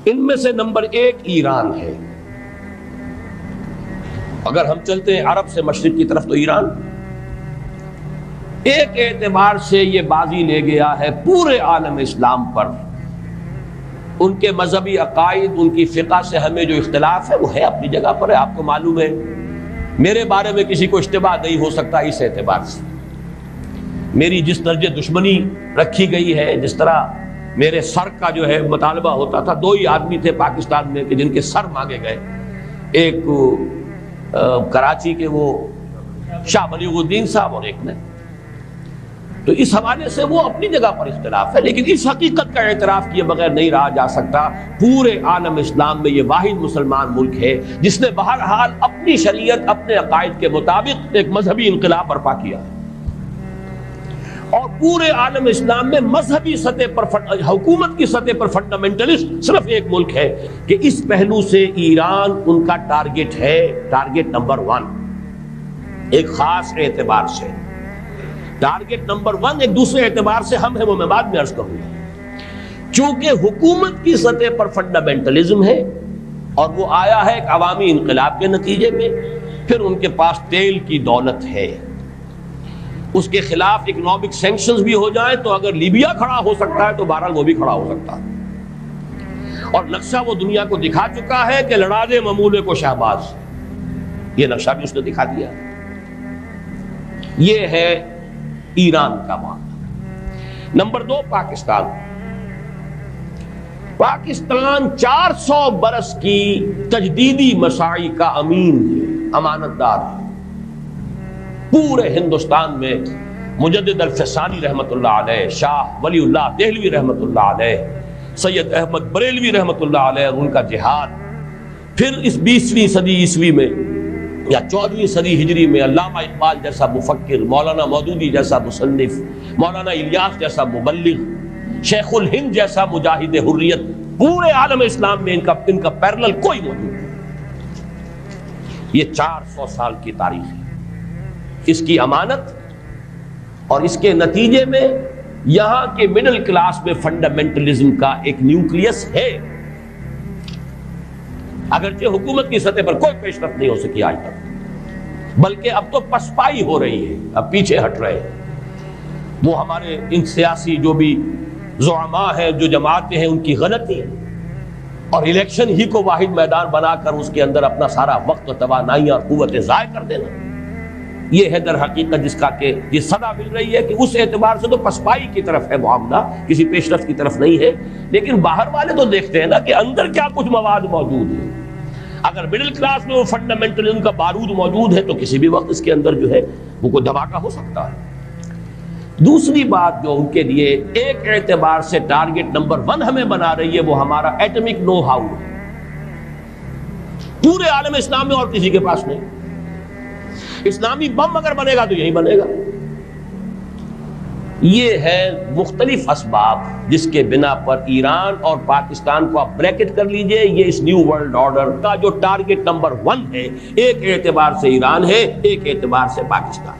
ان میں سے نمبر 1 ایران ہے. اگر ہم چلتے ہیں عرب سے مشرق کی طرف تو ایران ایک اعتبار سے یہ بازی لے گیا ہے پورے عالم اسلام پر. ان کے مذہبی عقائد، ان کی فقہ سے ہمیں جو اختلاف ہے وہ ہے اپنی جگہ پر ہے. آپ کو معلوم ہے میرے بارے میں کسی کو اشتباہ نہیں ہو سکتا اس اعتبار سے. میری جس درجے دشمنی رکھی گئی ہے، جس طرح میرے سر کا جو ہے مطالبہ ہوتا تھا، 2 ہی آدمی تھے پاکستان میں کہ جن کے سر مانگے گئے، ایک کراچی کے وہ شاہ بلیغ الدین صاحب اور ایک نے. تو اس حوالے سے وہ اپنی جگہ پر اختلاف ہے، لیکن اس حقیقت کا اعتراف کیے بغیر نہیں رہا جا سکتا. پورے عالم اسلام میں یہ واحد مسلمان ملک ہے جس نے بہرحال اپنی شریعت، اپنے عقائد کے مطابق ایک مذہبی انقلاب برپا کیا ہے. اور پورے عالم اسلام میں مذہبی سطح پر، حکومت کی سطح پر فنڈامنٹلسٹ صرف ایک ملک ہے کہ اس پہلو سے ایران ان کا ٹارگٹ ہے، ٹارگٹ نمبر 1 ایک خاص اعتبار سے. ٹارگٹ نمبر 1 ایک دوسرے اعتبار سے ہم ہیں، وہ میں بعد میں عرض کروں گا. چونکہ حکومت کی سطح پر فنڈامنٹلزم ہے اور وہ آیا ہے ایک عوامی انقلاب کے نتیجے میں، پھر ان کے پاس تیل کی دولت ہے، اس کے خلاف اکنامک سینکشنز بھی ہو جائیں تو اگر لیبیا کھڑا ہو سکتا ہے تو بہرحال وہ بھی کھڑا ہو سکتا ہے. اور نقشہ وہ دنیا کو دکھا چکا ہے کہ لڑا دے ممولے کو شہباز، یہ نقشہ بھی اس نے دکھا دیا. یہ ہے ایران کا معاملہ. نمبر 2 پاکستان. پاکستان 400 برس کی تجدیدی مساعی کا امین ہے، امانت دار ہے. پورے ہندوستان میں مجدد الفسانی رحمت اللہ علیہ، شاہ ولی اللہ دہلوی رحمت اللہ علیہ، سید احمد بریلوی رحمت اللہ علیہ اور ان کا جہاد، پھر اس 20ویں صدی عیسوی میں یا 14ویں صدی ہجری میں علامہ اقبال جیسا مفکر، مولانا مودودی جیسا مصنف، مولانا الیاس جیسا مبلغ، شیخ الہند جیسا مجاہد حریت، پورے عالم اسلام میں ان کا پیرلل کوئی موجود نہیں. یہ 400 سال کی تاریخ ہے. اس کی امانت اور اس کے نتیجے میں یہاں کے مڈل کلاس میں فنڈامنٹلزم کا ایک نیوکلیس ہے. اگرچہ حکومت کی سطح پر کوئی پیش رفت نہیں ہو سکی آج تک، بلکہ اب تو پسپائی ہو رہی ہے، اب پیچھے ہٹ رہے ہیں. وہ ہمارے ان سیاسی جو بھی زعماء ہیں، جو جماعتیں ہیں، ان کی غلطی ہے اور الیکشن ہی کو واحد میدان بنا کر اس کے اندر اپنا سارا وقت و توانائیاں اور قوتیں ضائع کر دینا. یہ ہے در حقیقت جس کا کہ یہ صدا مل رہی ہے کہ اس اعتبار سے تو پسپائی کی طرف ہے معاملہ، کسی پیش رفت کی طرف نہیں ہے. لیکن باہر والے تو دیکھتے ہیں نا کہ اندر کیا کچھ مواد موجود ہے. اگر مڈل کلاس میں وہ فنڈامنٹلزم کا بارود موجود ہے تو کسی بھی وقت اس کے اندر جو ہے وہ کوئی دھماکہ ہو سکتا ہے. دوسری بات جو ان کے لیے ایک اعتبار سے ٹارگٹ نمبر 1 ہمیں بنا رہی ہے وہ ہمارا ایٹمک نو ہاؤ ہے. پورے عالم اسلام میں اور کسی کے پاس نہیں. اسلامی بم اگر بنے گا تو یہی بنے گا. یہ ہے مختلف اسباب جس کے بنا پر ایران اور پاکستان کو آپ بریکٹ کر لیجئے. یہ اس نیو ورلڈ آرڈر کا جو ٹارگٹ نمبر 1 ہے، ایک اعتبار سے ایران ہے، ایک اعتبار سے پاکستان.